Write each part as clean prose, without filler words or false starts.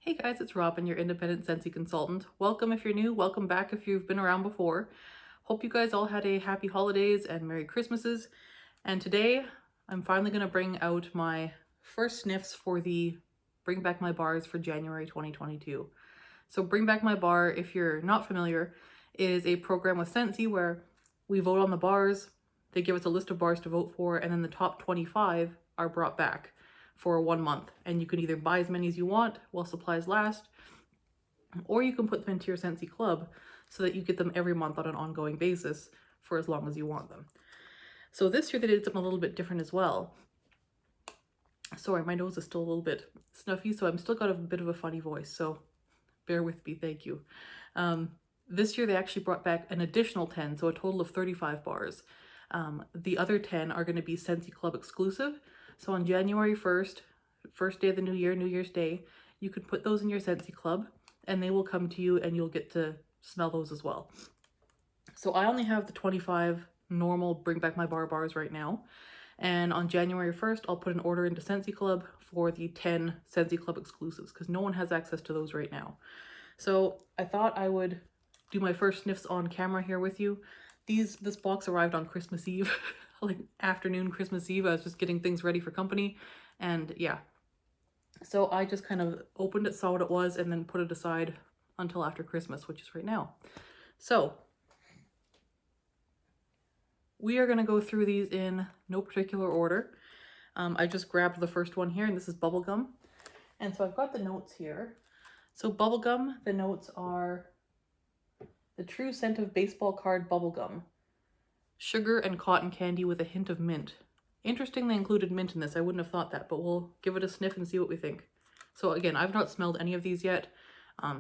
Hey guys, it's Robyn, your independent Scentsy consultant. Welcome if you're new, welcome back if you've been around before. Hope you guys all had a happy holidays and Merry Christmases. And today I'm finally going to bring out my first sniffs for the Bring Back My Bars for January 2022. So Bring Back My Bar, if you're not familiar, is a program with Scentsy where we vote on the bars, they give us a list of bars to vote for, and then the top 25 are brought back for 1 month, and you can either buy as many as you want while supplies last, or you can put them into your Scentsy club so that you get them every month on an ongoing basis for as long as you want them. So this year they did something a little bit different as well. Sorry, my nose is still a little bit snuffy, so I'm still got a bit of a funny voice, so bear with me, thank you. This year they actually brought back an additional 10, so a total of 35 bars. The other 10 are going to be Scentsy Club exclusive. So on January 1st, first day of the new year, New Year's Day, you can put those in your Scentsy Club and they will come to you and you'll get to smell those as well. So I only have the 25 normal Bring Back My Bar bars right now. And on January 1st, I'll put an order into Scentsy Club for the 10 Scentsy Club exclusives because no one has access to those right now. So I thought I would do my first sniffs on camera here with you. This box arrived on Christmas Eve, like afternoon Christmas Eve. I was just getting things ready for company, and yeah. So I just kind of opened it, saw what it was, and then put it aside until after Christmas, which is right now. So we are gonna go through these in no particular order. I just grabbed the first one here, and this is bubblegum. And so I've got the notes here. So bubblegum, the notes are the true scent of baseball card bubblegum. Sugar and cotton candy with a hint of mint. Interesting they included mint in this. I wouldn't have thought that, but we'll give it a sniff and see what we think. So again, I've not smelled any of these yet.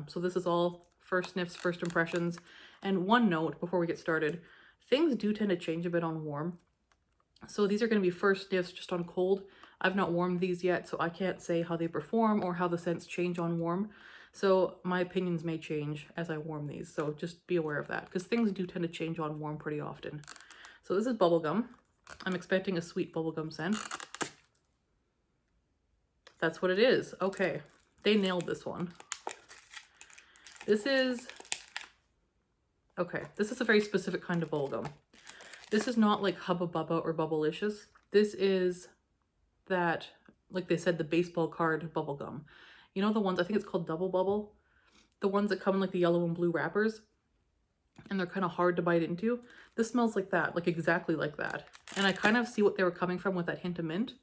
So this is all first sniffs, first impressions. And one note before we get started, things do tend to change a bit on warm. So these are going to be first sniffs just on cold. I've not warmed these yet, so I can't say how they perform or how the scents change on warm. So my opinions may change as I warm these, so just be aware of that, because things do tend to change on warm pretty often. So this is bubblegum. I'm expecting a sweet bubblegum scent. That's what it is. Okay, they nailed this one. This is a very specific kind of bubblegum. This is not like Hubba Bubba or Bubblicious. This is that, like they said, the baseball card bubblegum. You know the ones, I think it's called Double Bubble? The ones that come in like the yellow and blue wrappers, and they're kind of hard to bite into. This smells like that, like exactly like that. And I kind of see what they were coming from with that hint of mint.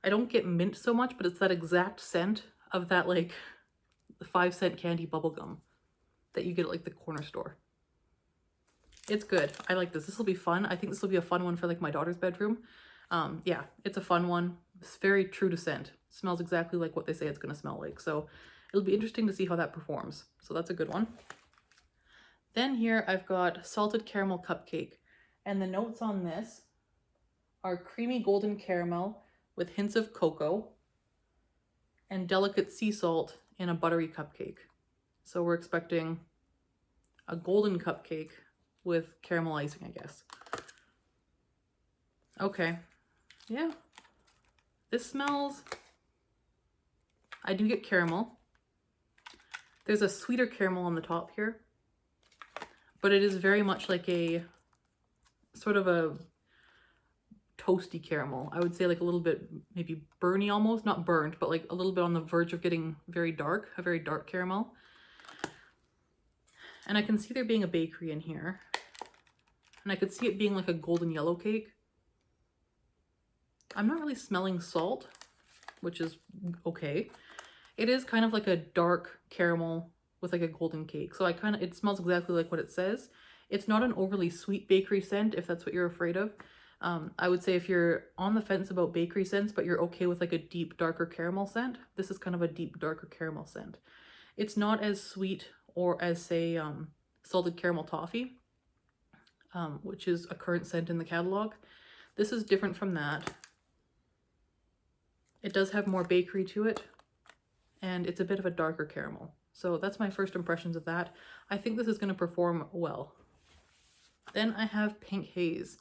I don't get mint so much, but it's that exact scent of that like 5-cent candy bubblegum that you get at like the corner store. It's good. I like this. This will be fun. I think this will be a fun one for like my daughter's bedroom. Yeah, it's a fun one. It's very true to scent. It smells exactly like what they say it's going to smell like. So it'll be interesting to see how that performs. So that's a good one. Then here I've got salted caramel cupcake. And the notes on this are creamy golden caramel with hints of cocoa and delicate sea salt in a buttery cupcake. So we're expecting a golden cupcake with caramel icing, I guess. Okay, yeah. This smells, I do get caramel. There's a sweeter caramel on the top here, but it is very much like a sort of a toasty caramel. I would say like a little bit maybe burny almost, not burnt, but like a little bit on the verge of getting very dark, a very dark caramel. And I can see there being a bakery in here. And I could see it being like a golden yellow cake. I'm not really smelling salt, which is okay. It is kind of like a dark caramel with like a golden cake. So it smells exactly like what it says. It's not an overly sweet bakery scent, if that's what you're afraid of. I would say if you're on the fence about bakery scents, but you're okay with like a deep, darker caramel scent, this is kind of a deep, darker caramel scent. It's not as sweet or as, say, salted caramel toffee, which is a current scent in the catalog. This is different from that. It does have more bakery to it, and it's a bit of a darker caramel. So that's my first impressions of that. I think this is going to perform well. Then I have Pink Haze.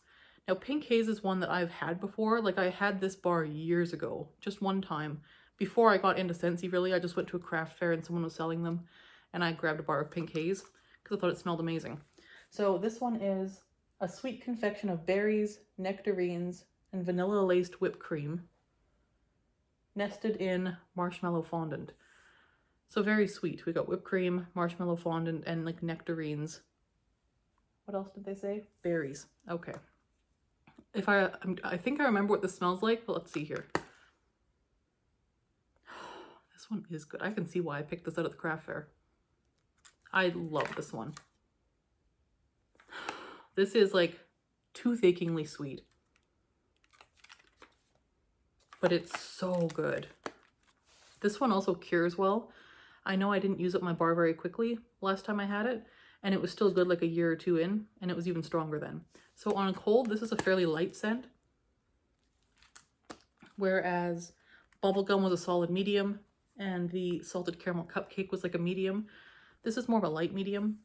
Now Pink Haze is one that I've had before. Like I had this bar years ago, just one time, before I got into Scentsy, really, I just went to a craft fair and someone was selling them, and I grabbed a bar of Pink Haze because I thought it smelled amazing. So this one is a sweet confection of berries, nectarines, and vanilla-laced whipped cream, nested in marshmallow fondant. So very sweet. We got whipped cream, marshmallow fondant, and like nectarines. What else did they say? Berries. Okay. I think I remember what this smells like, but let's see here. This one is good. I can see why I picked this out at the craft fair. I love this one. This is like tooth-achingly sweet, but it's so good. This one also cures well. I know I didn't use up my bar very quickly last time I had it, and it was still good like a year or two in, and it was even stronger then. So on a cold, this is a fairly light scent, whereas bubblegum was a solid medium, and the salted caramel cupcake was like a medium. This is more of a light medium,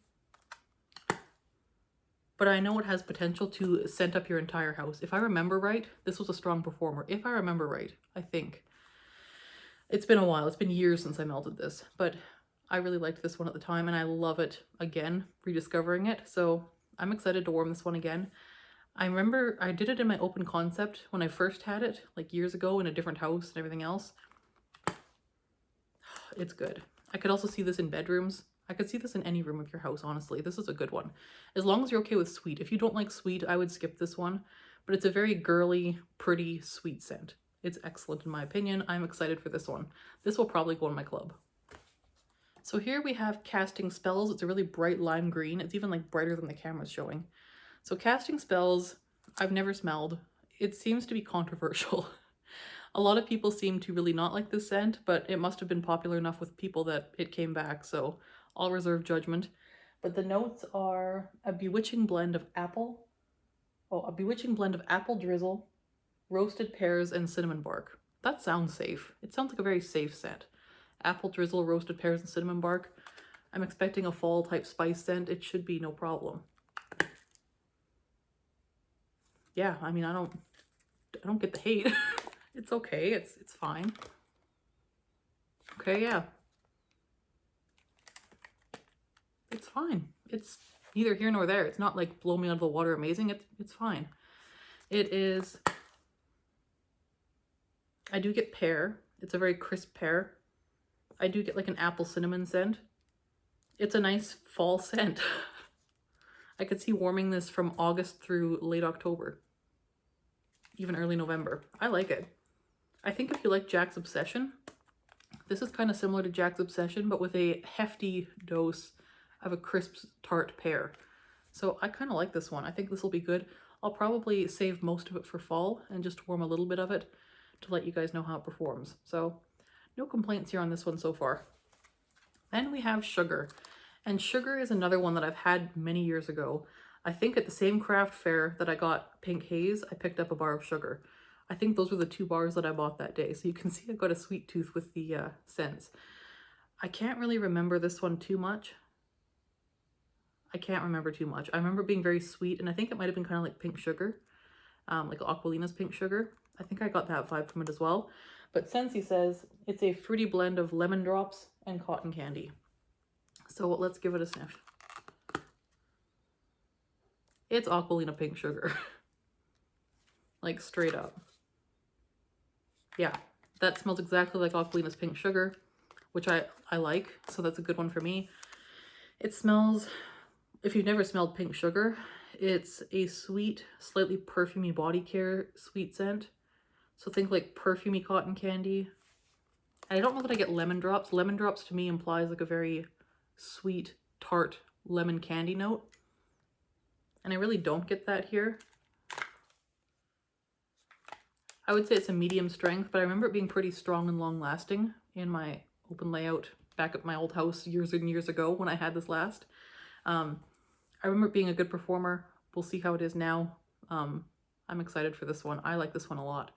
but I know it has potential to scent up your entire house. If I remember right, this was a strong performer. If I remember right, I think. It's been a while. It's been years since I melted this, but I really liked this one at the time, and I love it again, rediscovering it. So I'm excited to warm this one again. I remember I did it in my open concept when I first had it, like years ago in a different house and everything else. It's good. I could also see this in bedrooms. I could see this in any room of your house, honestly. This is a good one. As long as you're okay with sweet. If you don't like sweet, I would skip this one. But it's a very girly, pretty, sweet scent. It's excellent in my opinion. I'm excited for this one. This will probably go in my club. So here we have Casting Spells. It's a really bright lime green. It's even like brighter than the camera's showing. So Casting Spells, I've never smelled. It seems to be controversial. A lot of people seem to really not like this scent, but it must have been popular enough with people that it came back, so I'll reserve judgment. But the notes are a bewitching blend of apple, drizzle, roasted pears, and cinnamon bark. That sounds safe. It sounds like a very safe scent. Apple drizzle, roasted pears, and cinnamon bark. I'm expecting a fall type spice scent. It should be no problem. Yeah, I mean, I don't get the hate. It's okay. It's fine. Okay, yeah. It's fine. It's neither here nor there. It's not like blow me out of the water amazing. It's fine. It is. I do get pear. It's a very crisp pear. I do get like an apple cinnamon scent. It's a nice fall scent. I could see warming this from August through late October, even early November. I like it. I think if you like Jack's Obsession, this is kind of similar to Jack's Obsession, but with a hefty dose of a crisp tart pear. So I kind of like this one. I think this will be good. I'll probably save most of it for fall and just warm a little bit of it to let you guys know how it performs. So no complaints here on this one so far. Then we have Sugar. And Sugar is another one that I've had many years ago. I think at the same craft fair that I got Pink Haze, I picked up a bar of Sugar. I think those were the 2 bars that I bought that day. So you can see I've got a sweet tooth with the scents. I can't really remember this one too much. I can't remember too much. I remember it being very sweet, and I think it might have been kind of like Pink Sugar, like Aquilina's Pink Sugar. I think I got that vibe from it as well. But Scentsy says it's a fruity blend of lemon drops and cotton candy. So let's give it a sniff. It's Aquilina Pink Sugar. Like straight up. Yeah, that smells exactly like Aquilina's Pink Sugar, which I like, so that's a good one for me. It smells, if you've never smelled Pink Sugar, it's a sweet, slightly perfumey body care sweet scent. So think like perfumey cotton candy. And I don't know that I get lemon drops. Lemon drops to me implies like a very sweet, tart lemon candy note. And I really don't get that here. I would say it's a medium strength, but I remember it being pretty strong and long lasting in my open layout back at my old house years and years ago when I had this last. I remember it being a good performer. We'll see how it is now. I'm excited for this one. I like this one a lot.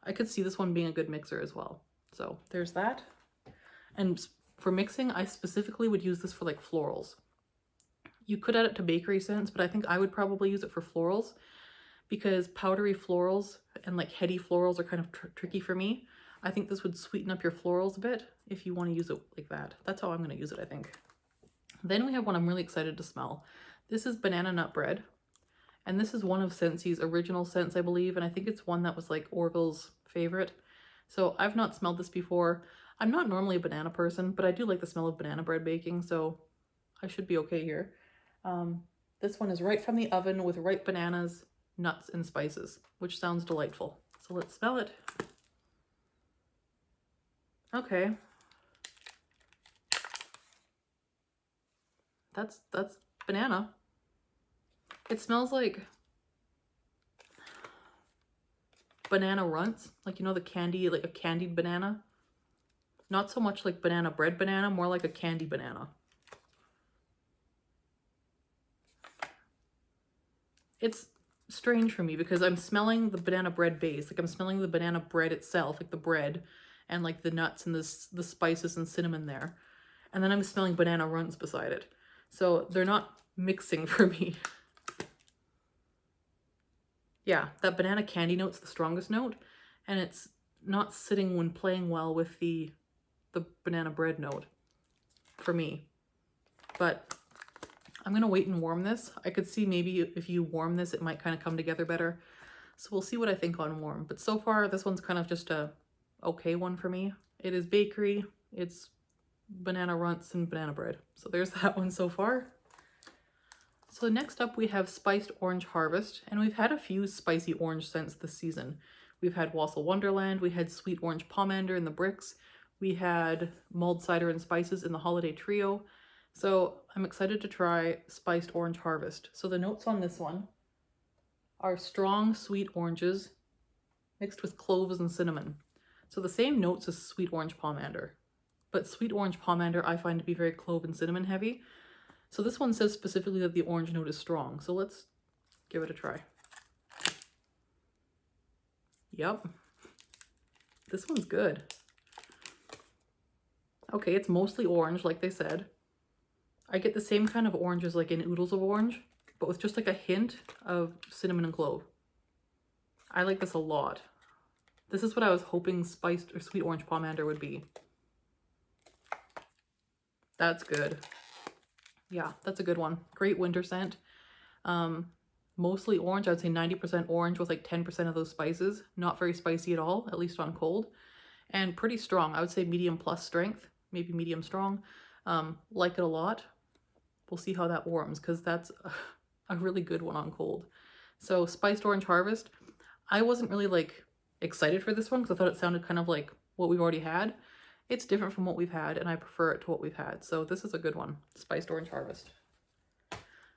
I could see this one being a good mixer as well. So there's that. And for mixing, I specifically would use this for like florals. You could add it to bakery scents, but I think I would probably use it for florals because powdery florals and like heady florals are kind of tricky for me. I think this would sweeten up your florals a bit if you want to use it like that. That's how I'm going to use it, I think. Then we have one I'm really excited to smell. This is Banana Nut Bread. And this is one of Scentsy's original scents, I believe. And I think it's one that was like Orville's favorite. So I've not smelled this before. I'm not normally a banana person, but I do like the smell of banana bread baking. So I should be okay here. This one is right from the oven with ripe bananas, nuts, and spices, which sounds delightful. So let's smell it. Okay. That's banana. It smells like banana runts, like, you know, the candy, like a candied banana. Not so much like banana bread banana, more like a candy banana. It's strange for me because I'm smelling the banana bread base, like I'm smelling the banana bread itself, like the bread and like the nuts and the spices and cinnamon there. And then I'm smelling banana runts beside it. So they're not mixing for me. Yeah, that banana candy note's the strongest note, and it's not sitting when playing well with the banana bread note for me. But I'm gonna wait and warm this. I could see maybe if you warm this, it might kind of come together better. So we'll see what I think on warm. But so far, this one's kind of just a okay one for me. It is bakery, it's banana runts and banana bread. So there's that one so far. So next up we have Spiced Orange Harvest, and we've had a few spicy orange scents this season. We've had Wassail Wonderland, we had Sweet Orange Pomander in the Bricks, we had Mulled Cider and Spices in the Holiday Trio. So I'm excited to try Spiced Orange Harvest. So the notes on this one are strong sweet oranges mixed with cloves and cinnamon. So the same notes as Sweet Orange Pomander, but Sweet Orange Pomander I find to be very clove and cinnamon heavy. So this one says specifically that the orange note is strong. So let's give it a try. Yep. This one's good. Okay, it's mostly orange, like they said. I get the same kind of oranges like in Oodles of Orange, but with just like a hint of cinnamon and clove. I like this a lot. This is what I was hoping Spiced or Sweet Orange Pomander would be. That's good. Yeah, that's a good one. Great winter scent. Mostly orange. I would say 90% orange with like 10% of those spices. Not very spicy at all, at least on cold. And pretty strong. I would say medium plus strength, maybe medium strong. Like it a lot. We'll see how that warms because that's a really good one on cold. So Spiced Orange Harvest. I wasn't really like excited for this one because I thought it sounded kind of like what we've already had. It's different from what we've had, and I prefer it to what we've had. So this is a good one, Spiced Orange Harvest.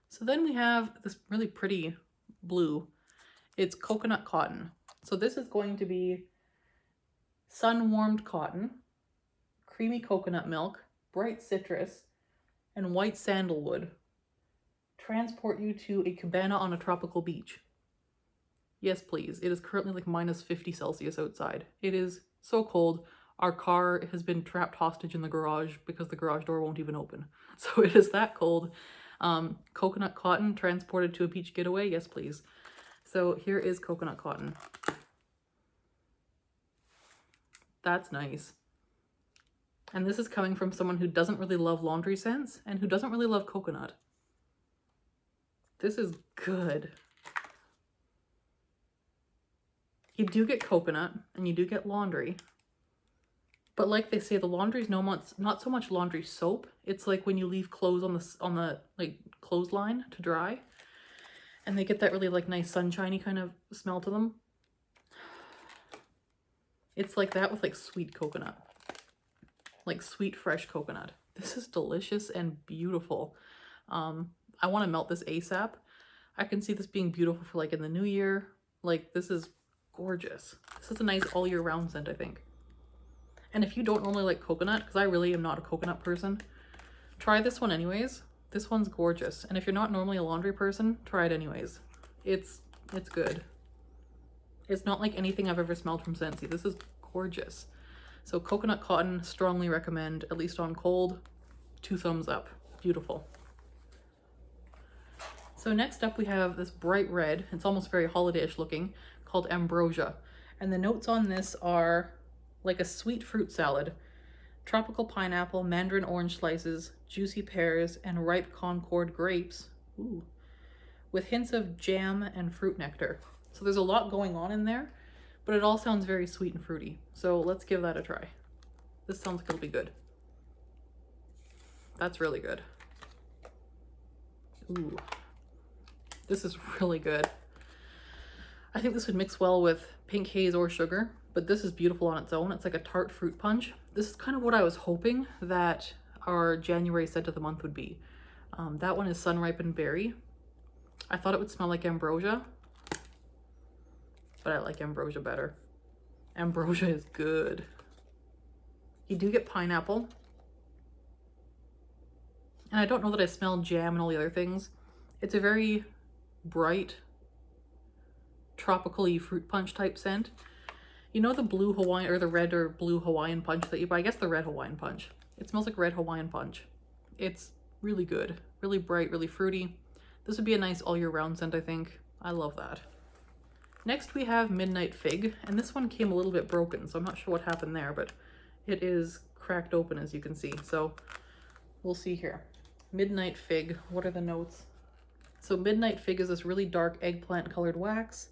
So then we have this really pretty blue. It's Coconut Cotton. So this is going to be sun-warmed cotton, creamy coconut milk, bright citrus, and white sandalwood. Transport you to a cabana on a tropical beach. Yes, please. It is currently like minus 50 Celsius outside. It is so cold. Our car has been trapped hostage in the garage because the garage door won't even open. So it is that cold. Coconut Cotton transported to a beach getaway. Yes, please. So here is Coconut Cotton. That's nice. And this is coming from someone who doesn't really love laundry scents and who doesn't really love coconut. This is good. You do get coconut and you do get laundry. But like they say, the laundry's not so much laundry soap. It's like when you leave clothes on the like clothesline to dry, and they get that really like nice sunshiny kind of smell to them. It's like that with like sweet coconut, like sweet fresh coconut. This is delicious and beautiful. I want to melt this ASAP. I can see this being beautiful for like in the new year. Like this is gorgeous. This is a nice all year round scent, I think. And if you don't normally like coconut, because I really am not a coconut person, try this one anyways. This one's gorgeous. And if you're not normally a laundry person, try it anyways. It's good. It's not like anything I've ever smelled from Scentsy. This is gorgeous. So Coconut Cotton, strongly recommend, at least on cold. 2 thumbs up. Beautiful. So next up we have this bright red, it's almost very holiday-ish looking, called Ambrosia. And the notes on this are like a sweet fruit salad. Tropical pineapple, mandarin orange slices, juicy pears, and ripe Concord grapes. Ooh. With hints of jam and fruit nectar. So there's a lot going on in there, but it all sounds very sweet and fruity. So let's give that a try. This sounds like it'll be good. That's really good. Ooh, this is really good. I think this would mix well with pink haze or sugar, but this is beautiful on its own. It's like a tart fruit punch. This is kind of what I was hoping that our January scent of the month would be. That one is sun ripened berry. I thought it would smell like ambrosia, but I like ambrosia better. Ambrosia is good. You do get pineapple. And I don't know that I smell jam and all the other things. It's a very bright, tropical-y fruit punch type scent. You know the blue Hawaiian, or the red or blue Hawaiian punch that you buy? I guess the red Hawaiian punch. It smells like red Hawaiian punch. It's really good. Really bright, really fruity. This would be a nice all year round scent, I think. I love that. Next we have Midnight Fig, and this one came a little bit broken, so I'm not sure what happened there, but it is cracked open as you can see. So we'll see here. Midnight Fig, what are the notes? So Midnight Fig is this really dark eggplant colored wax,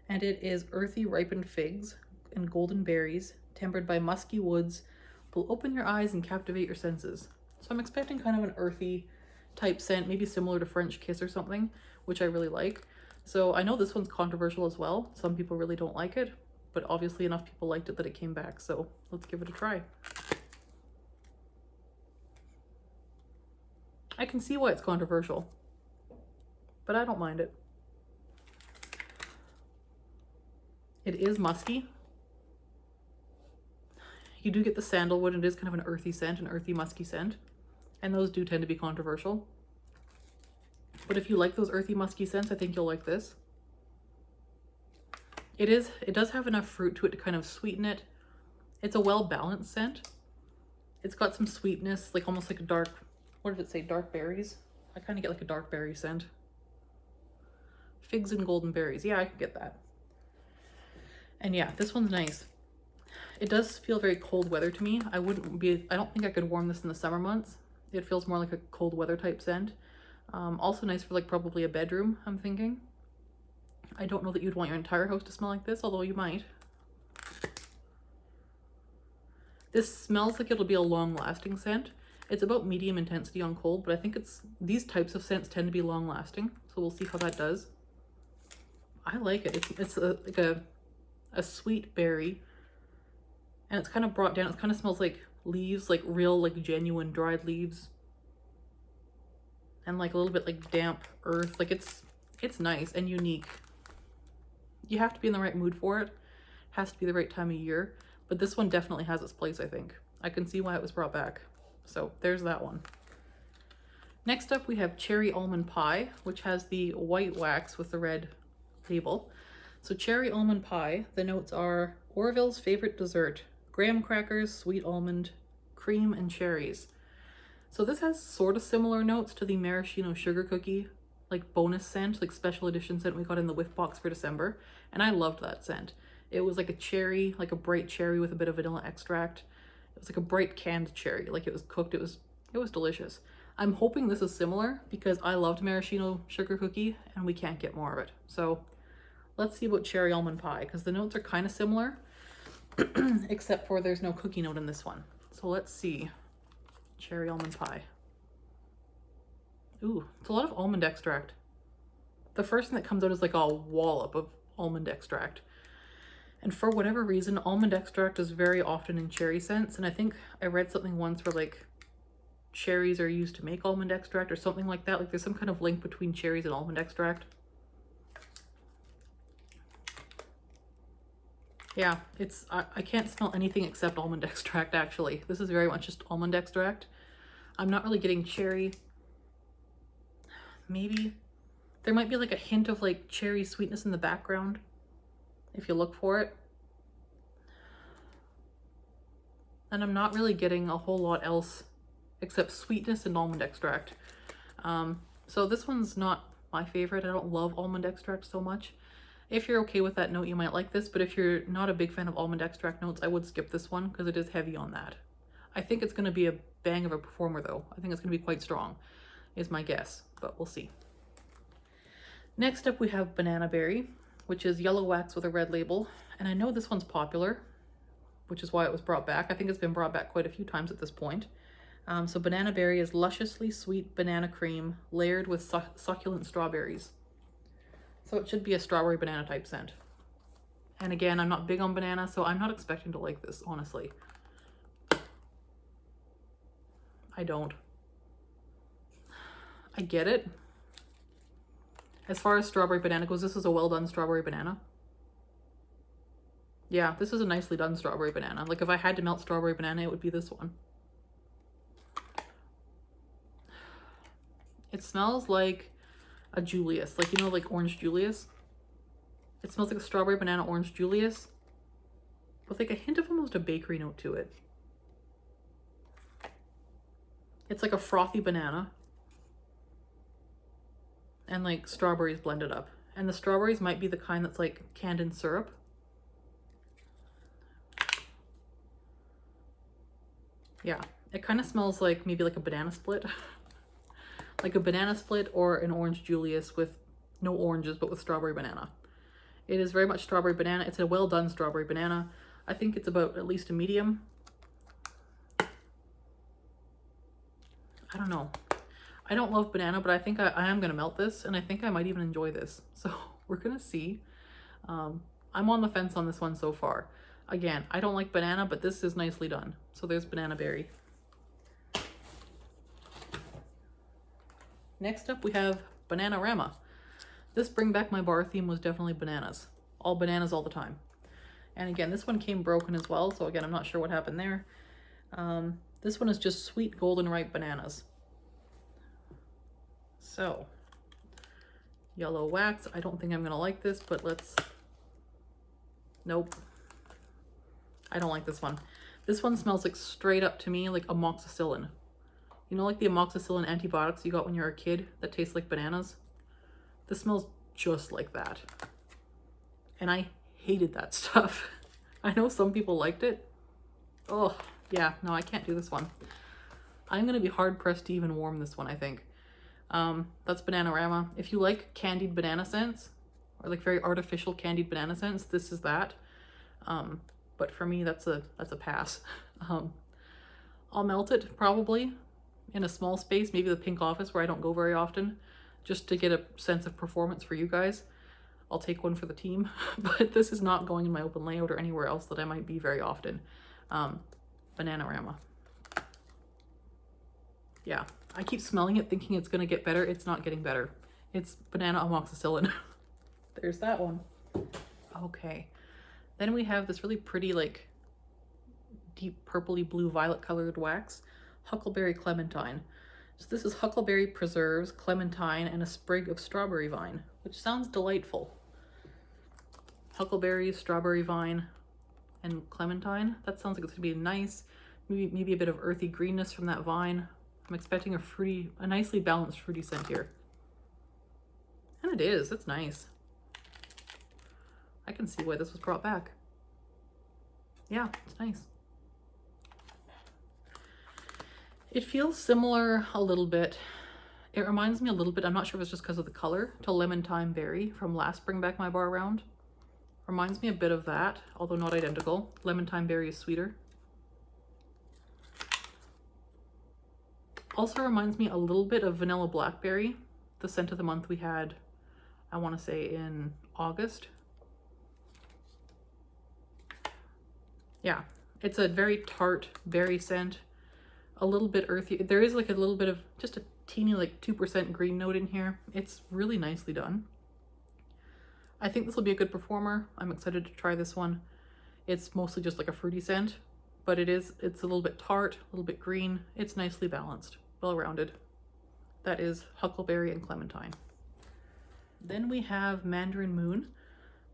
and it is earthy ripened figs and golden berries, tempered by musky woods, will open your eyes and captivate your senses. So I'm expecting kind of an earthy type scent, maybe similar to French Kiss or something, which I really like. So I know this one's controversial as well. Some people really don't like it, but obviously enough people liked it that it came back. So let's give it a try. I can see why it's controversial, but I don't mind it. It is musky. You do get the sandalwood, and it is kind of an earthy scent, an earthy musky scent. And those do tend to be controversial. But if you like those earthy musky scents, I think you'll like this. It does have enough fruit to it to kind of sweeten it. It's a well-balanced scent. It's got some sweetness, like almost like a dark, what did it say, dark berries? I kind of get like a dark berry scent. Figs and golden berries. Yeah, I could get that. And yeah, this one's nice. It does feel very cold weather to me. I don't think I could warm this in the summer months. It feels more like a cold weather type scent. Also nice for like probably a bedroom, I'm thinking. I don't know that you'd want your entire house to smell like this, although you might. This smells like it'll be a long-lasting scent. It's about medium intensity on cold, but I think these types of scents tend to be long-lasting, so we'll see how that does. I like it. It's like a sweet berry, and it's kind of brought down. It kind of smells like leaves, like real, like genuine dried leaves, and like a little bit like damp earth. Like it's nice and unique. You have to be in the right mood for it. It has to be the right time of year, but this one definitely has its place, I think. I can see why it was brought back. So there's that one. Next up we have Cherry Almond Pie, which has the white wax with the red label. So Cherry Almond Pie, the notes are Orville's favorite dessert, graham crackers, sweet almond, cream, and cherries. So this has sort of similar notes to the maraschino sugar cookie, like bonus scent, like special edition scent we got in the whiff box for December. And I loved that scent. It was like a cherry, like a bright cherry with a bit of vanilla extract. It was like a bright canned cherry, like it was cooked. It was delicious. I'm hoping this is similar because I loved maraschino sugar cookie and we can't get more of it. So let's see about Cherry Almond Pie, because the notes are kind of similar, except for there's no cookie note in this one. So let's see. Cherry Almond Pie. Ooh, it's a lot of almond extract. The first thing that comes out is like a wallop of almond extract. And for whatever reason, almond extract is very often in cherry scents. And I think I read something once where like cherries are used to make almond extract or something like that. Like there's some kind of link between cherries and almond extract. Yeah, I can't smell anything except almond extract, actually. This is very much just almond extract. I'm not really getting cherry. Maybe there might be like a hint of like cherry sweetness in the background if you look for it. And I'm not really getting a whole lot else except sweetness and almond extract. So this one's not my favorite. I don't love almond extract so much. If you're okay with that note, you might like this, but if you're not a big fan of almond extract notes, I would skip this one because it is heavy on that. I think it's going to be a bang of a performer though. I think it's going to be quite strong, is my guess, but we'll see. Next up we have Banana Berry, which is yellow wax with a red label. And I know this one's popular, which is why it was brought back. I think it's been brought back quite a few times at this point. So Banana Berry is lusciously sweet banana cream layered with succulent strawberries. So it should be a strawberry banana type scent. And again, I'm not big on banana, so I'm not expecting to like this, honestly. I don't. I get it. As far as strawberry banana goes, this is a well done strawberry banana. Yeah, this is a nicely done strawberry banana. Like if I had to melt strawberry banana, it would be this one. It smells like a Julius, like, you know, like orange Julius. It smells like a strawberry banana orange Julius with like a hint of almost a bakery note to it. It's like a frothy banana and like strawberries blended up. And the strawberries might be the kind that's like canned in syrup. Yeah, it kind of smells like maybe like a banana split. Like a banana split or an orange Julius with no oranges, but with strawberry banana. It is very much strawberry banana. It's a well done strawberry banana. I think it's about at least a medium. I don't know. I don't love banana, but I think I am going to melt this, and I think I might even enjoy this. So we're going to see. I'm on the fence on this one so far. Again, I don't like banana, but this is nicely done. So there's Banana Berry. Next up we have Bananarama. This Bring Back My Bar theme was definitely bananas. All bananas all the time. And again, this one came broken as well, so again, I'm not sure what happened there. This one is just sweet golden ripe bananas. So, yellow wax. I don't think I'm gonna like this, but let's... Nope. I don't like this one. This one smells like straight up to me like amoxicillin. You know, like the amoxicillin antibiotics you got when you were a kid that taste like bananas? This smells just like that. And I hated that stuff. I know some people liked it. Oh, yeah, no, I can't do this one. I'm gonna be hard pressed to even warm this one, I think. That's Bananarama. If you like candied banana scents, or like very artificial candied banana scents, this is that. But for me, that's a pass. I'll melt it probably in a small space, maybe the pink office where I don't go very often, just to get a sense of performance for you guys. I'll take one for the team, but this is not going in my open layout or anywhere else that I might be very often. Bananarama. Yeah, I keep smelling it thinking it's gonna get better. It's not getting better. It's banana amoxicillin. There's that one. Okay. Then we have this really pretty, like, deep purpley blue violet colored wax, Huckleberry Clementine. So this is huckleberry preserves, clementine, and a sprig of strawberry vine, which sounds delightful. Huckleberry, strawberry vine, and clementine. That sounds like it's gonna be nice. Maybe a bit of earthy greenness from that vine. I'm expecting a nicely balanced fruity scent here. And it is, it's nice. I can see why this was brought back. Yeah, it's nice. It feels similar a little bit. It reminds me a little bit, I'm not sure if it's just because of the color, to Lemon Thyme Berry from last Bring Back My Bar round. Reminds me a bit of that, although not identical. Lemon Thyme Berry is sweeter. Also reminds me a little bit of Vanilla Blackberry, the scent of the month we had, I want to say in August. Yeah, it's a very tart berry scent, a little bit earthy. There is like a little bit of just a teeny like 2% green note in here. It's really nicely done. I think this will be a good performer. I'm excited to try this one. It's mostly just like a fruity scent, but it's a little bit tart, a little bit green. It's nicely balanced, well-rounded. That is Huckleberry and Clementine. Then we have Mandarin Moon,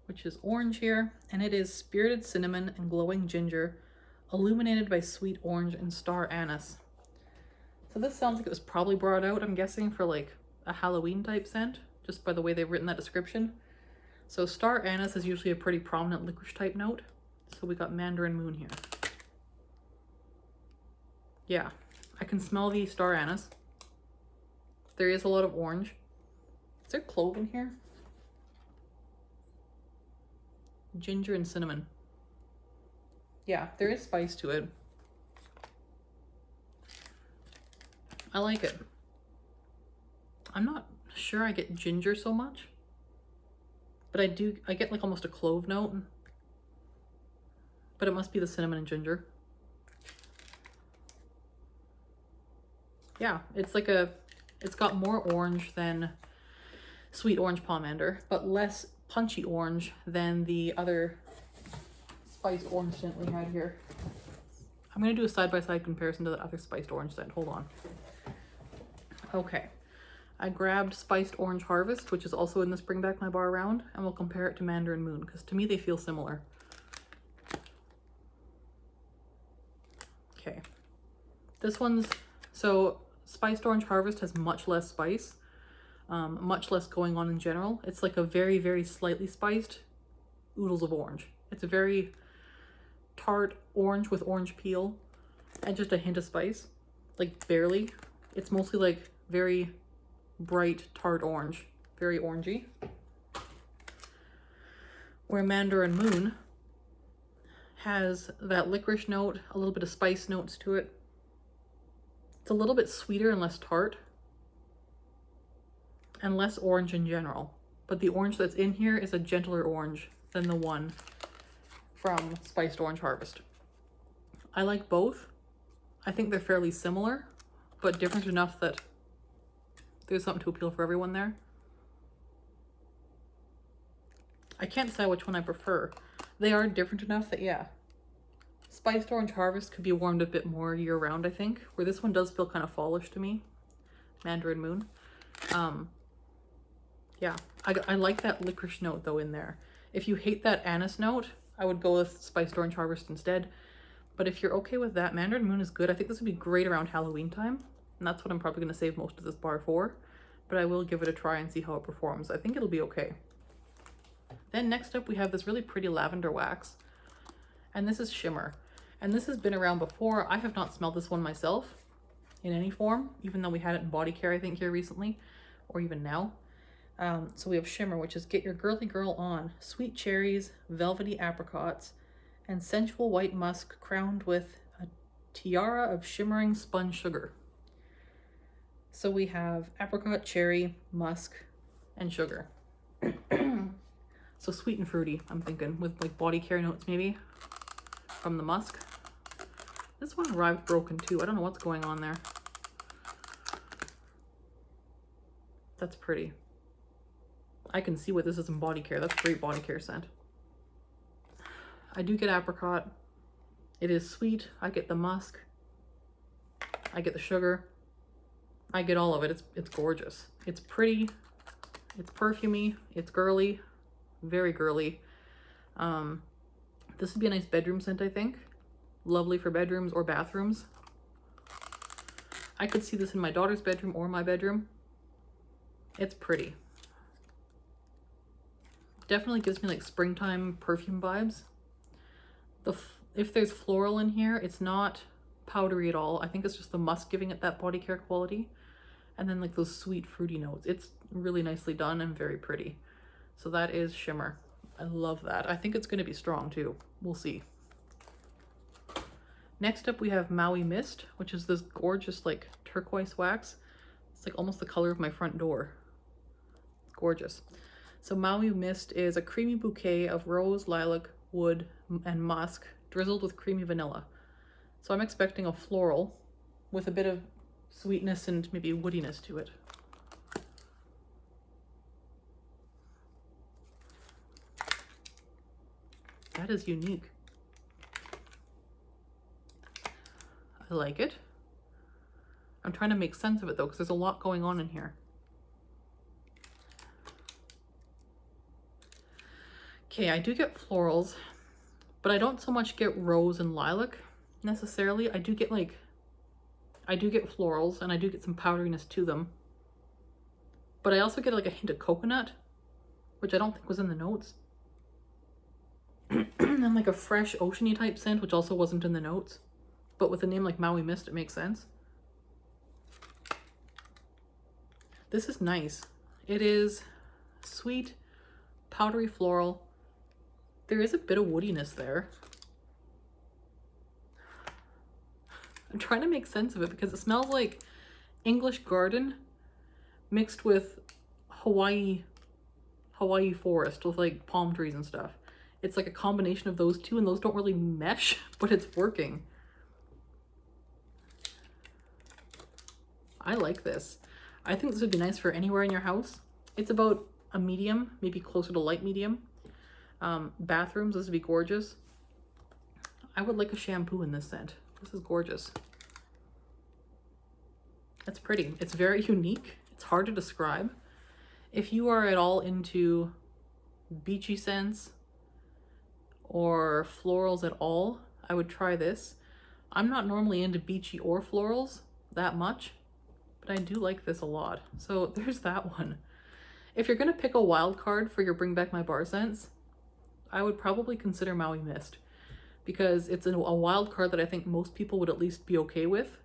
which is orange here, and it is spirited cinnamon and glowing ginger, illuminated by sweet orange and star anise. So this sounds like it was probably brought out, I'm guessing, for like a Halloween type scent, just by the way they've written that description. So star anise is usually a pretty prominent licorice type note. So we got Mandarin Moon here. Yeah, I can smell the star anise. There is a lot of orange. Is there clove in here? Ginger and cinnamon. Yeah, there is spice to it. I like it. I'm not sure I get ginger so much, but I get like almost a clove note, but it must be the cinnamon and ginger. Yeah, it's like it's got more orange than sweet orange pomander, but less punchy orange than the other spiced orange scent we had here. I'm gonna do a side-by-side comparison to the other spiced orange scent. Hold on. Okay, I grabbed Spiced Orange Harvest, which is also in the Bring Back My Bar round, and we'll compare it to Mandarin Moon, because to me they feel similar. Okay, this one's, so Spiced Orange Harvest has much less spice, much less going on in general. It's like a very, very slightly spiced oodles of orange. It's a very tart orange with orange peel and just a hint of spice, like barely. It's mostly like very bright tart orange, very orangey. Where Mandarin Moon has that licorice note, a little bit of spice notes to it. It's a little bit sweeter and less tart, and less orange in general. But the orange that's in here is a gentler orange than the one from Spiced Orange Harvest. I like both. I think they're fairly similar, but different enough that there's something to appeal for everyone there. I can't decide which one I prefer. They are different enough that, yeah, Spiced Orange Harvest could be warmed a bit more year-round, I think, where this one does feel kind of fallish to me. Mandarin Moon. Yeah, I like that licorice note, though, in there. If you hate that anise note, I would go with Spiced Orange Harvest instead. But if you're okay with that, Mandarin Moon is good. I think this would be great around Halloween time, and that's what I'm probably going to save most of this bar for. But I will give it a try and see how it performs. I think it'll be okay. Then next up, we have this really pretty lavender wax, and this is Shimmer. And this has been around before. I have not smelled this one myself in any form, even though we had it in body care, I think, here recently, or even now. So we have Shimmer, which is Get Your Girly Girl On. Sweet cherries, velvety apricots, and sensual white musk crowned with a tiara of shimmering spun sugar. So we have apricot, cherry, musk, and sugar. So sweet and fruity, I'm thinking, with like body care notes maybe from the musk. This one arrived broken too. I don't know what's going on there. That's pretty. I can see what this is in body care. That's great body care scent. I do get apricot. It is sweet. I get the musk. I get the sugar. I get all of it. It's gorgeous. It's pretty. It's perfumey. It's girly. Very girly. This would be a nice bedroom scent, I think. Lovely for bedrooms or bathrooms. I could see this in my daughter's bedroom or my bedroom. It's pretty. Definitely gives me like springtime perfume vibes. If there's floral in here, it's not powdery at all. I think it's just the musk giving it that body care quality. And then like those sweet fruity notes. It's really nicely done and very pretty. So that is Shimmer. I love that. I think it's going to be strong too. We'll see. Next up we have Maui Mist, which is this gorgeous like turquoise wax. It's like almost the color of my front door. It's gorgeous. So Maui Mist is a creamy bouquet of rose, lilac, wood, and musk drizzled with creamy vanilla. So I'm expecting a floral with a bit of sweetness and maybe woodiness to it. That is unique. I like it. I'm trying to make sense of it though, because there's a lot going on in here. Okay, I do get florals, but I don't so much get rose and lilac necessarily. I do get florals, and I do get some powderiness to them. But I also get like a hint of coconut which I don't think was in the notes. And like a fresh oceany type scent, which also wasn't in the notes. But with a name like Maui Mist, it makes sense. This is nice. It is sweet, powdery floral. There is a bit of woodiness there. I'm trying to make sense of it because it smells like English garden mixed with Hawaii forest with like palm trees and stuff. It's like a combination of those two, and those don't really mesh, but it's working. I like this. I think this would be nice for anywhere in your house. It's about a medium, maybe closer to light medium. Bathrooms, this would be gorgeous. I would like a shampoo in this scent. This is gorgeous. It's pretty. It's very unique. It's hard to describe. If you are at all into beachy scents or florals at all, I would try this. I'm not normally into beachy or florals that much, but I do like this a lot. So there's that one. If you're gonna pick a wild card for your Bring Back My Bar scents, I would probably consider Maui Mist, because it's a wild card that I think most people would at least be okay with,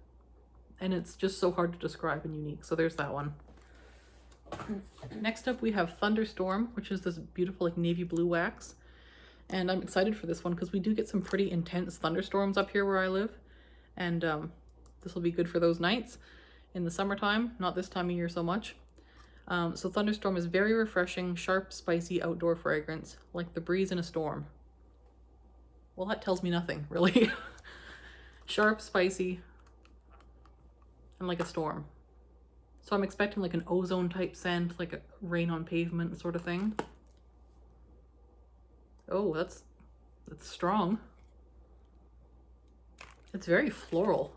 and it's just so hard to describe and unique. So there's that one. Next up we have Thunderstorm, which is this beautiful like navy blue wax. And I'm excited for this one because we do get some pretty intense thunderstorms up here where I live. And this will be good for those nights in the summertime, not this time of year so much. So Thunderstorm is very refreshing, sharp, spicy outdoor fragrance, like the breeze in a storm. Well, that tells me nothing, really. Sharp, spicy, and like a storm. So I'm expecting like an ozone type scent, like a rain on pavement sort of thing. Oh, that's strong. It's very floral.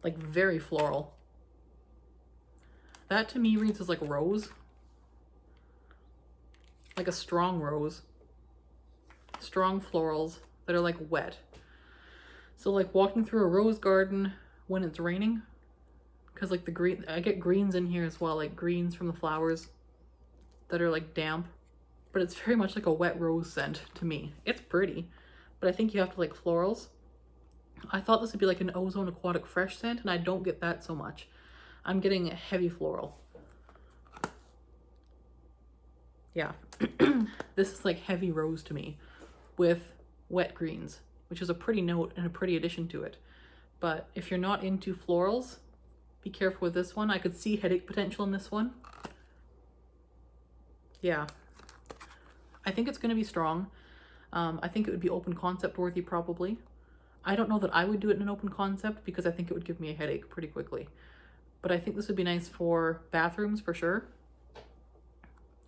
Like very floral. That to me reads as like rose. Like a strong rose. Strong florals that are like wet. So like walking through a rose garden when it's raining. Because like the green, I get greens in here as well, like greens from the flowers that are like damp. But it's very much like a wet rose scent to me. It's pretty, but I think you have to like florals. I thought this would be like an ozone aquatic fresh scent, and I don't get that so much. I'm getting a heavy floral. Yeah, this is like heavy rose to me with wet greens, which is a pretty note and a pretty addition to it. But if you're not into florals, be careful with this one. I could see headache potential in this one. Yeah. I think it's going to be strong. I think it would be open concept worthy probably. I don't know that I would do it in an open concept because I think it would give me a headache pretty quickly. But I think this would be nice for bathrooms for sure.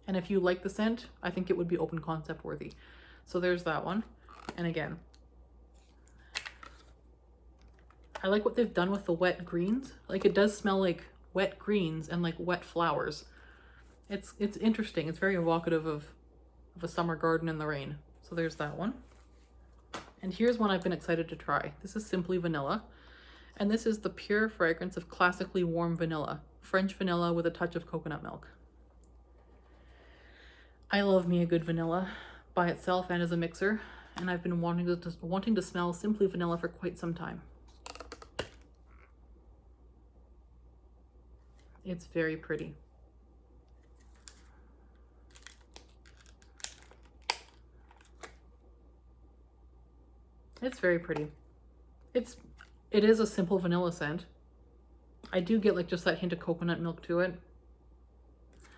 And if you like the scent, I think it would be open concept worthy. So there's that one. And again, I like what they've done with the wet greens. Like it does smell like wet greens and like wet flowers. It's interesting. It's very evocative of a summer garden in the rain. So there's that one. And here's one I've been excited to try. This is Simply Vanilla. And this is the pure fragrance of classically warm vanilla. French vanilla with a touch of coconut milk. I love me a good vanilla by itself and as a mixer. And I've been wanting to smell Simply Vanilla for quite some time. It's very pretty. It's very pretty. It is a simple vanilla scent. I do get like just that hint of coconut milk to it.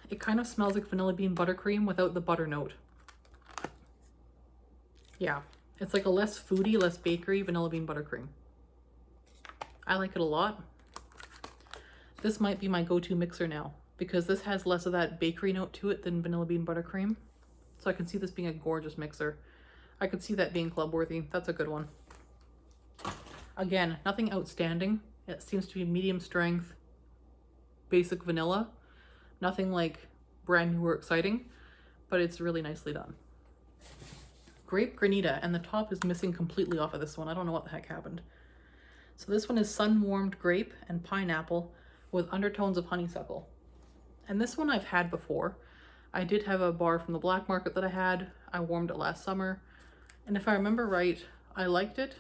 It kind of smells like vanilla bean buttercream without the butter note. Yeah, it's like a less foody, less bakery vanilla bean buttercream. I like it a lot. This might be my go-to mixer now because this has less of that bakery note to it than vanilla bean buttercream. So I can see this being a gorgeous mixer. I could see that being club worthy. That's a good one. Again, nothing outstanding. It seems to be medium strength, basic vanilla. Nothing like brand new or exciting, but it's really nicely done. Grape Granita, and the top is missing completely off of this one. I don't know what the heck happened. So this one is sun-warmed grape and pineapple with undertones of honeysuckle. And this one I've had before. I did have a bar from the black market that I had. I warmed it last summer. And if I remember right, I liked it,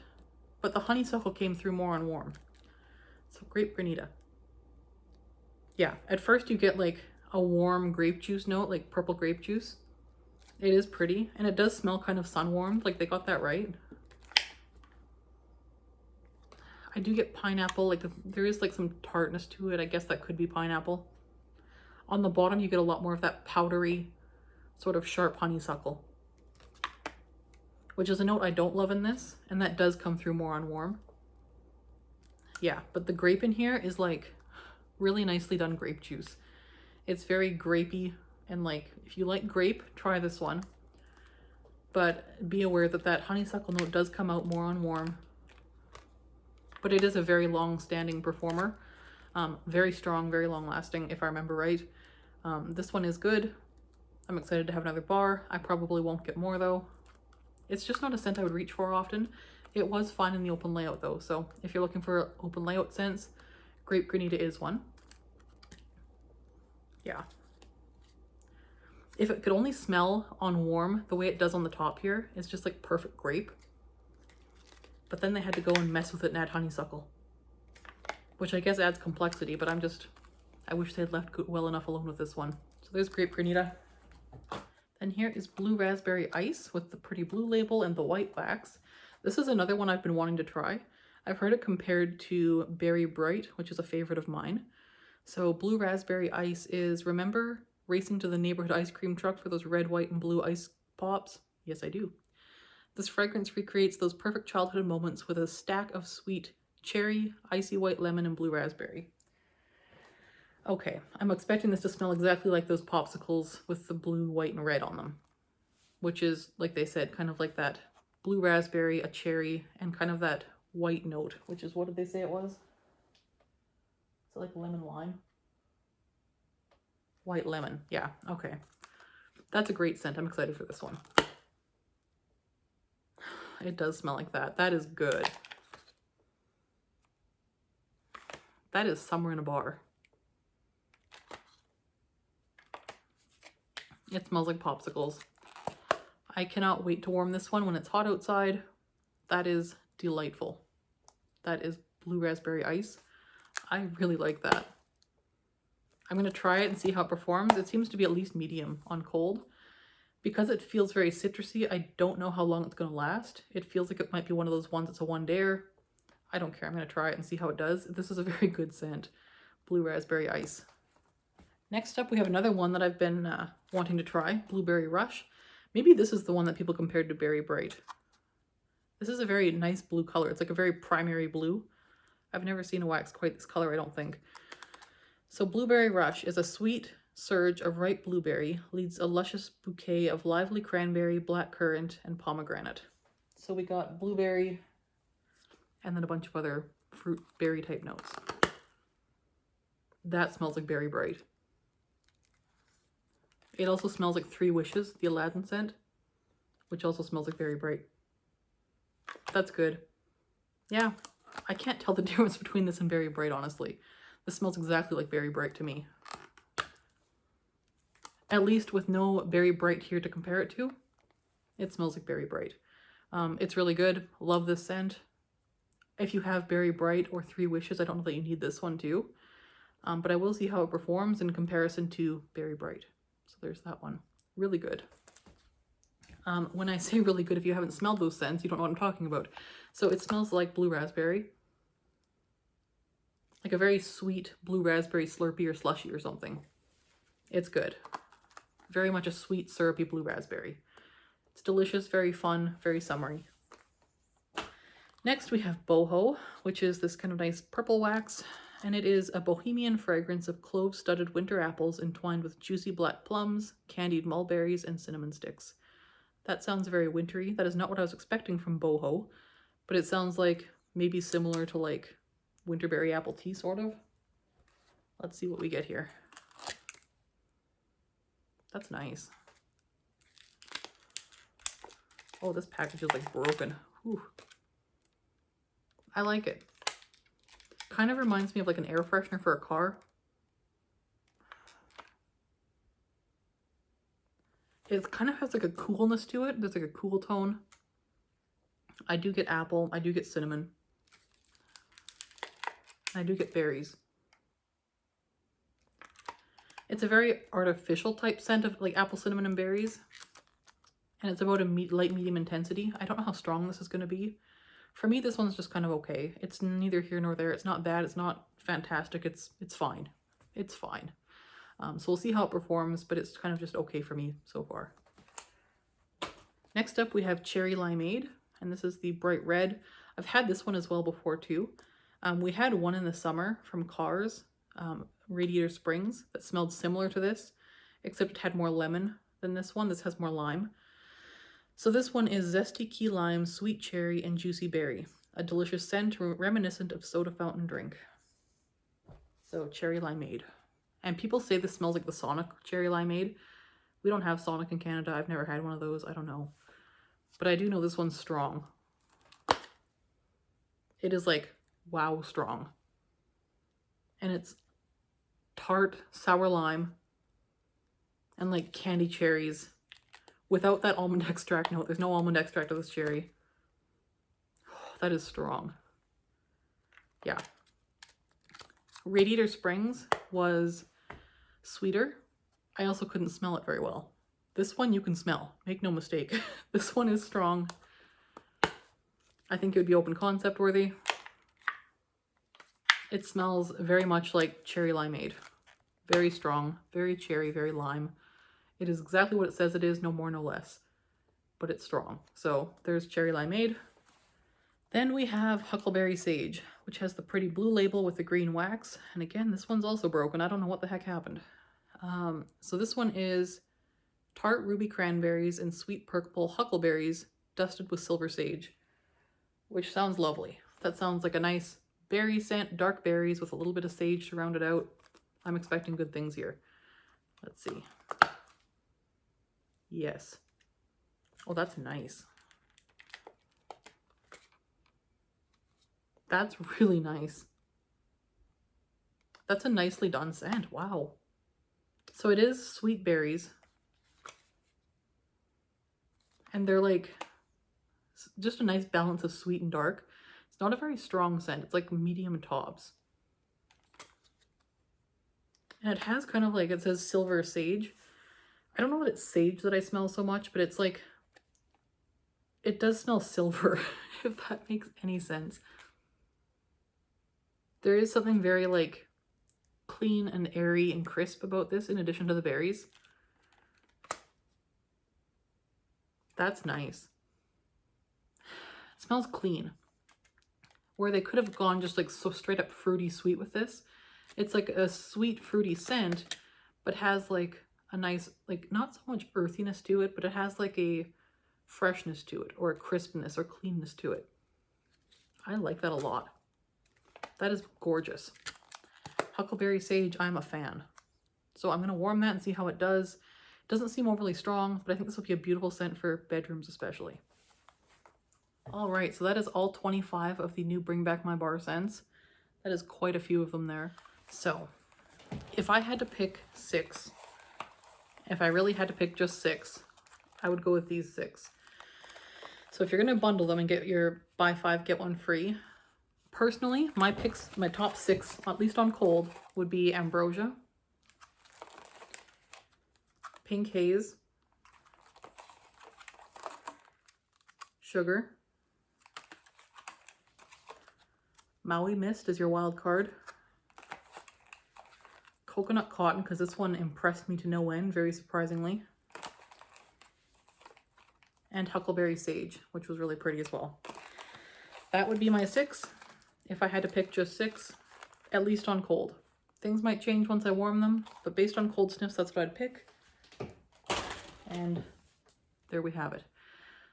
but the honeysuckle came through more on warm. So Grape Granita. Yeah, at first you get like a warm grape juice note, like purple grape juice. It is pretty, and it does smell kind of sun-warmed, like they got that right. I do get pineapple, like there is like some tartness to it. I guess that could be pineapple. On the bottom, you get a lot more of that powdery, sort of sharp honeysuckle, which is a note I don't love in this, and that does come through more on warm. Yeah, but the grape in here is like really nicely done grape juice. It's very grapey, and like if you like grape, try this one. But be aware that that honeysuckle note does come out more on warm. But it is a very long-standing performer. Very strong, very long-lasting, if I remember right. This one is good. I'm excited to have another bar. I probably won't get more though. It's just not a scent I would reach for often. It was fine in the open layout though, so if you're looking for open layout scents, Grape Granita is one. Yeah. If it could only smell on warm the way it does on the top here, it's just like perfect grape. But then they had to go and mess with it and add honeysuckle, which I guess adds complexity, but I wish they had left well enough alone with this one. So there's Grape Granita. Then here is Blue Raspberry Ice with the pretty blue label and the white wax. This is another one I've been wanting to try. I've heard it compared to Berry Bright, which is a favorite of mine. So Blue Raspberry Ice is, remember racing to the neighborhood ice cream truck for those red, white, and blue ice pops? Yes, I do. This fragrance recreates those perfect childhood moments with a stack of sweet cherry, icy white lemon, and blue raspberry. Okay, I'm expecting this to smell exactly like those popsicles with the blue, white, and red on them, which is, like they said, kind of like that blue raspberry, a cherry, and kind of that white note, which is, what did they say it was? Is it like lemon lime? White lemon, yeah, okay. That's a great scent. I'm excited for this one. It does smell like that. That is good. That is summer in a bar. It smells like popsicles. I cannot wait to warm this one when it's hot outside. That is delightful. That is Blue Raspberry Ice. I really like that. I'm going to try it and see how it performs. It seems to be at least medium on cold. Because it feels very citrusy, I don't know how long it's going to last. It feels like it might be one of those ones that's a one-dayer. I don't care. I'm going to try it and see how it does. This is a very good scent. Blue Raspberry Ice. Next up, we have another one that I've been wanting to try. Blueberry Rush. Maybe this is the one that people compared to Berry Bright. This is a very nice blue color. It's like a very primary blue. I've never seen a wax quite this color, I don't think. So Blueberry Rush is a sweet surge of ripe blueberry, leads a luscious bouquet of lively cranberry, blackcurrant, and pomegranate. So we got blueberry and then a bunch of other fruit berry type notes. That smells like Berry Bright. It also smells like Three Wishes, the Aladdin scent, which also smells like Berry Bright. That's good. Yeah, I can't tell the difference between this and Berry Bright, honestly. This smells exactly like Berry Bright to me. At least with no Berry Bright here to compare it to, it smells like Berry Bright. It's really good. Love this scent. If you have Berry Bright or Three Wishes, I don't know that you need this one too. But I will see how it performs in comparison to Berry Bright. So there's that one. Really good. When I say really good, if you haven't smelled those scents, you don't know what I'm talking about. So it smells like blue raspberry. Like a very sweet blue raspberry slurpee or slushy or something. It's good. Very much a sweet, syrupy blue raspberry. It's delicious, very fun, very summery. Next we have Boho, which is this kind of nice purple wax, and it is a bohemian fragrance of clove-studded winter apples entwined with juicy black plums, candied mulberries, and cinnamon sticks. That sounds very wintry. That is not what I was expecting from Boho, but it sounds like maybe similar to like winterberry apple tea, sort of. Let's see what we get here. That's nice. Oh, this package is like broken. Whew. I like it. Kind of reminds me of like an air freshener for a car. It kind of has like a coolness to it. There's like a cool tone. I do get apple. I do get cinnamon. I do get berries. It's a very artificial type scent of like apple, cinnamon, and berries. And it's about a light medium intensity. I don't know how strong this is going to be. For me, this one's just kind of okay. It's neither here nor there. It's not bad. It's not fantastic. It's fine. It's fine. So we'll see how it performs, but it's kind of just okay for me so far. Next up, we have Cherry Limeade, and this is the bright red. I've had this one as well before too. We had one in the summer from Cars, Radiator Springs, that smelled similar to this, except it had more lemon than this one. This has more lime. So this one is zesty key lime, sweet cherry, and juicy berry. A delicious scent reminiscent of soda fountain drink. So Cherry Limeade. And people say this smells like the Sonic Cherry Limeade. We don't have Sonic in Canada. I've never had one of those. I don't know. But I do know this one's strong. It is like, wow, strong. And it's tart, sour lime, and like candy cherries. Without that almond extract. No, there's no almond extract of this cherry. Oh, that is strong. Yeah. Radiator Springs was sweeter. I also couldn't smell it very well. This one you can smell. Make no mistake. This one is strong. I think it would be open concept worthy. It smells very much like Cherry Limeade. Very strong, very cherry, very lime. It is exactly what it says it is, no more, no less. But it's strong. So there's Cherry Limeade. Then we have Huckleberry Sage, which has the pretty blue label with the green wax. And again, this one's also broken. I don't know what the heck happened. So this one is tart ruby cranberries and sweet purple huckleberries dusted with silver sage, which sounds lovely. That sounds like a nice berry scent, dark berries with a little bit of sage to round it out. I'm expecting good things here. Let's see. Yes. Oh, that's nice. That's really nice. That's a nicely done scent. Wow. So it is sweet berries. And they're like just a nice balance of sweet and dark. It's not a very strong scent. It's like medium tops. And it has kind of like, it says silver sage. I don't know that it's sage that I smell so much, but it's like, it does smell silver, if that makes any sense. There is something very like clean and airy and crisp about this in addition to the berries. That's nice. It smells clean. Where they could have gone just like so straight up fruity sweet with this. It's like a sweet fruity scent, but has like a nice, like not so much earthiness to it, but it has like a freshness to it or a crispness or cleanness to it. I like that a lot. That is gorgeous. Huckleberry Sage, I'm a fan. So I'm going to warm that and see how it does. It doesn't seem overly strong, but I think this will be a beautiful scent for bedrooms especially. All right, so that is all 25 of the new Bring Back My Bar scents. That is quite a few of them there. So if I had to pick 6, if I really had to pick just 6, I would go with these 6. So if you're going to bundle them and get your buy 5, get 1 free, personally, my picks, my top 6, at least on cold, would be Ambrosia, Pink Haze, Sugar, Maui Mist is your wild card, Coconut Cotton, because this one impressed me to no end, very surprisingly, and Huckleberry Sage, which was really pretty as well. That would be my 6. If I had to pick just 6, at least on cold. Things might change once I warm them, but based on cold sniffs, that's what I'd pick. And there we have it.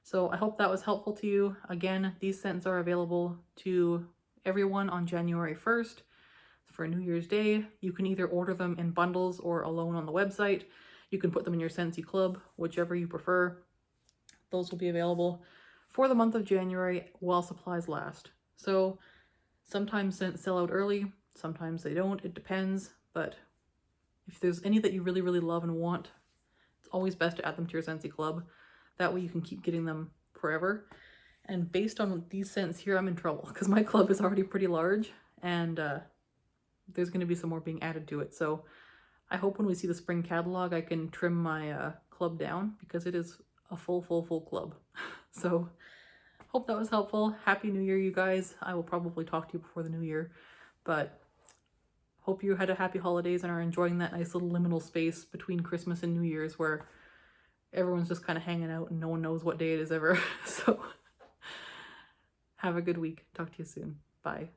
So I hope that was helpful to you. Again, these scents are available to everyone on January 1st for New Year's Day. You can either order them in bundles or alone on the website. You can put them in your Scentsy Club, whichever you prefer. Those will be available for the month of January while supplies last. So sometimes scents sell out early, sometimes they don't, it depends, but if there's any that you really, really love and want, it's always best to add them to your Scentsy Club. That way you can keep getting them forever. And based on these scents here, I'm in trouble because my club is already pretty large, and there's going to be some more being added to it. So I hope when we see the spring catalog, I can trim my club down because it is a full club. So hope that was helpful. Happy New Year, you guys. I will probably talk to you before the new year, but hope you had a happy holidays and are enjoying that nice little liminal space between Christmas and New Year's where everyone's just kind of hanging out and no one knows what day it is ever. So have a good week. Talk to you soon. Bye.